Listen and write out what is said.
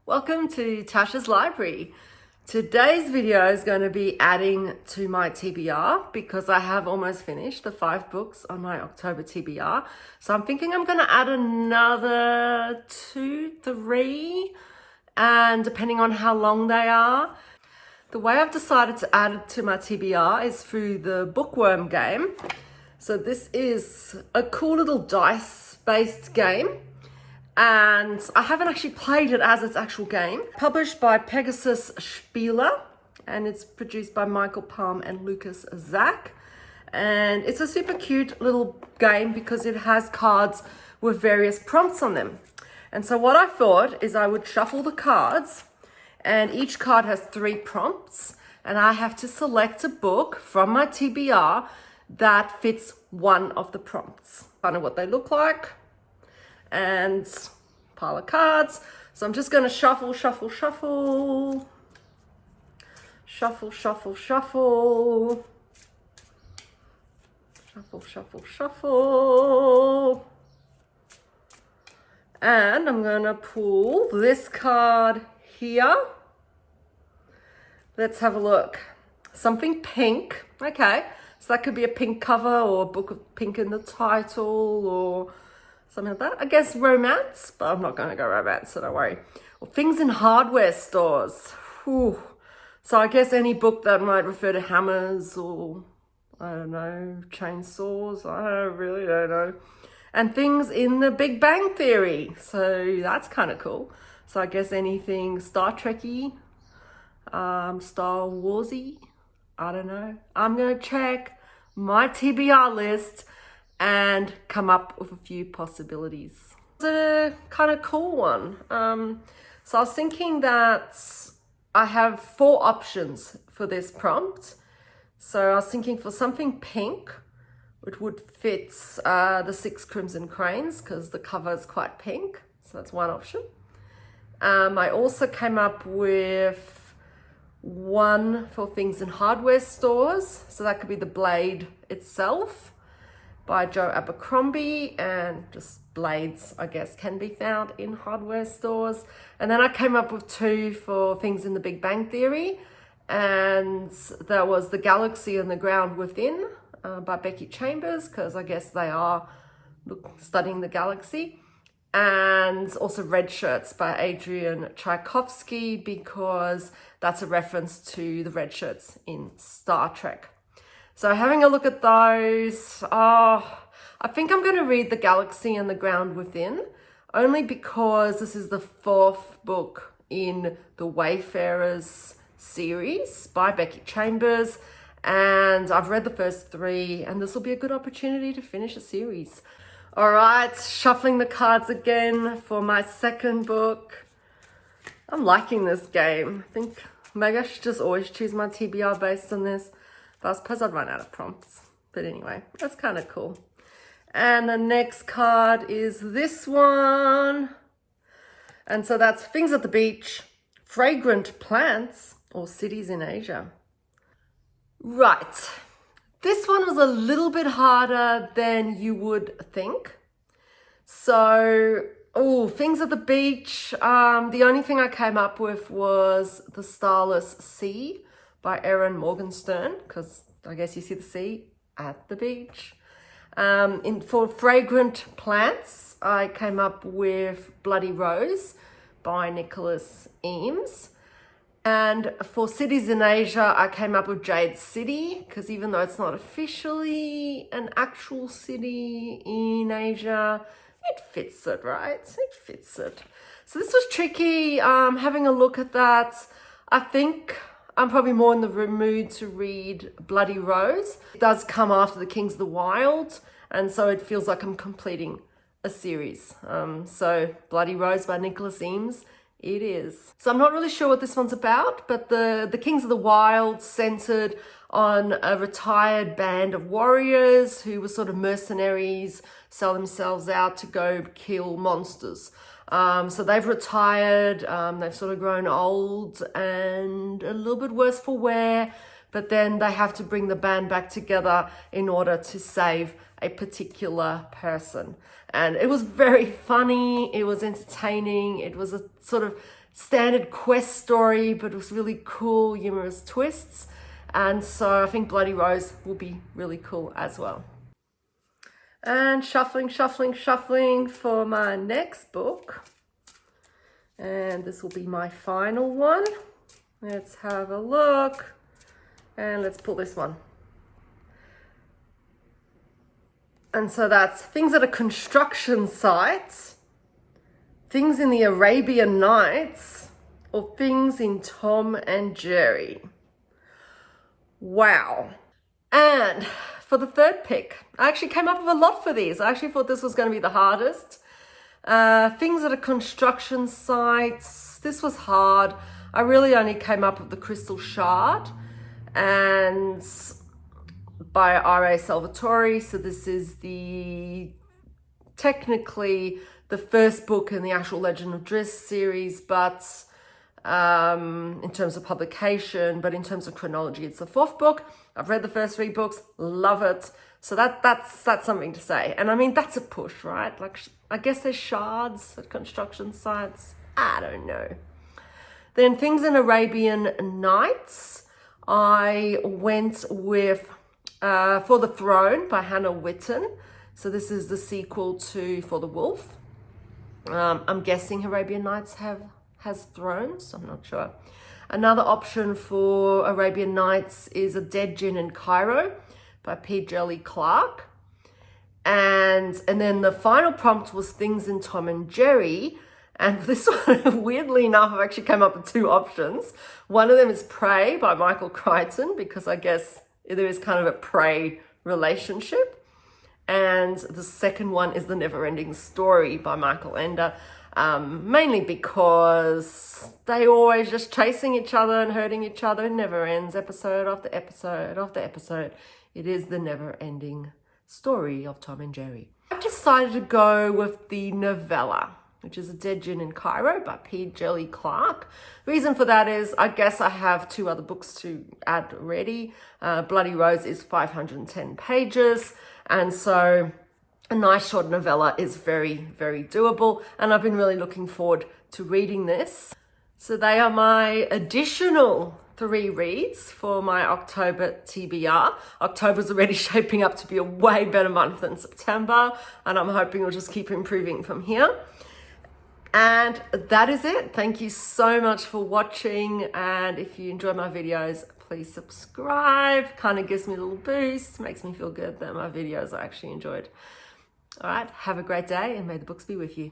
Welcome to Tasha's Library. Today's video is going to be adding to my TBR because I have almost finished the 5 books on my October TBR. So I'm thinking I'm going to add another 2, 3, and depending on how long they are. The way I've decided to add it to my TBR is through the Bookworm Game. So this is a cool little dice-based game. And I haven't actually played it as its actual game. Published by Pegasus Spieler, and it's produced by Michael Palm and Lucas Zach. And it's a super cute little game because it has cards with various prompts on them. And so what I thought is I would shuffle the cards, and each card has 3 prompts, and I have to select a book from my TBR that fits one of the prompts. Kind of what they look like. And pile of cards. So I'm just going to shuffle. Shuffle. And I'm going to pull this card here. Let's have a look. Something pink. Okay. So that could be a pink cover or a book with pink in the title or something like that. I guess romance, but I'm not going to go romance, so don't worry. Well, things in hardware stores. Whew. So I guess any book that might refer to hammers or, I don't know, chainsaws. I really don't know. And things in the Big Bang Theory. So that's kind of cool. So I guess anything Star Trek-y, Star Wars-y. I don't know. I'm going to check my TBR list and come up with a few possibilities. It's a kind of cool one. So I was thinking that I have 4 options for this prompt. So I was thinking for something pink, it would fit the 6 Crimson Cranes because the cover is quite pink. So that's one option. I also came up with one for things in hardware stores. So that could be the blade itself by Joe Abercrombie, and just blades, I guess, can be found in hardware stores. And then I came up with 2 for things in the Big Bang Theory, and that was The Galaxy and the Ground Within by Becky Chambers, because I guess they are studying the galaxy. And also Red Shirts by Adrian Tchaikovsky, because that's a reference to the red shirts in Star Trek. So having a look at those, I think I'm going to read The Galaxy and the Ground Within, only because this is the 4th book in the Wayfarers series by Becky Chambers, and I've read the first 3, and this will be a good opportunity to finish a series. All right, shuffling the cards again for my second book. I'm liking this game. I think maybe I should just always choose my TBR based on this. But I suppose I'd run out of prompts. But anyway, that's kind of cool. And the next card is this one. And so that's Things at the Beach, Fragrant Plants, or Cities in Asia. Right. This one was a little bit harder than you would think. So, Things at the Beach. The only thing I came up with was The Starless Sea by Erin Morgenstern, because I guess you see the sea at the beach. For Fragrant Plants, I came up with Bloody Rose by Nicholas Eames. And for Cities in Asia, I came up with Jade City, because even though it's not officially an actual city in Asia, it fits it, right? It fits it. So this was tricky. Having a look at that, I think I'm probably more in the mood to read Bloody Rose. It does come after The Kings of the Wild, and so it feels like I'm completing a series. So Bloody Rose by Nicholas Eames, it is. So I'm not really sure what this one's about, but the Kings of the Wild centered on a retired band of warriors who were sort of mercenaries, sell themselves out to go kill monsters. So they've retired, they've sort of grown old and a little bit worse for wear, but then they have to bring the band back together in order to save a particular person. And it was very funny, it was entertaining, it was a sort of standard quest story, but it was really cool, humorous twists. And so I think Bloody Rose will be really cool as well. And shuffling for my next book. And this will be my final one. Let's have a look. And let's pull this one. And so that's Things at a Construction Site, Things in the Arabian Nights, or Things in Tom and Jerry. Wow. And for the third pick, I actually came up with a lot for these. I actually thought this was going to be the hardest. Things at a Construction Site, this was hard. I really only came up with The Crystal Shard and by R.A. Salvatore. So this is technically the first book in the actual Legend of Driss series, but in terms of publication, but in terms of chronology, it's the fourth book. I've read the first 3 books, love it. So that's something to say. And I mean, that's a push, right? Like, I guess there's shards at construction sites. I don't know. Then Things in Arabian Nights, I went with For the Throne by Hannah Witten. So this is the sequel to For the Wolf. I'm guessing Arabian Nights has thrones, I'm not sure. Another option for Arabian Nights is A Dead Gin in Cairo by P. Jelly Clark. And then the final prompt was Things in Tom and Jerry. And this one, weirdly enough, I've actually come up with 2 options. One of them is Prey by Michael Crichton, because I guess there is kind of a prey relationship. And the second one is The Never-Ending Story by Michael Ender. Mainly because they always just chasing each other and hurting each other. It never ends, episode after episode after episode. It is the never-ending story of Tom and Jerry. I've decided to go with the novella, which is A Dead Gin in Cairo by P. Jelly Clark. Reason for that is, I guess I have 2 other books to add already. Bloody Rose is 510 pages, and so a nice short novella is very, very doable, and I've been really looking forward to reading this. So they are my additional 3 reads for my October TBR. October's already shaping up to be a way better month than September, and I'm hoping it'll just keep improving from here. And that is it. Thank you so much for watching, and if you enjoy my videos, please subscribe. Kind of gives me a little boost, makes me feel good that my videos are actually enjoyed. All right, have a great day, and may the books be with you.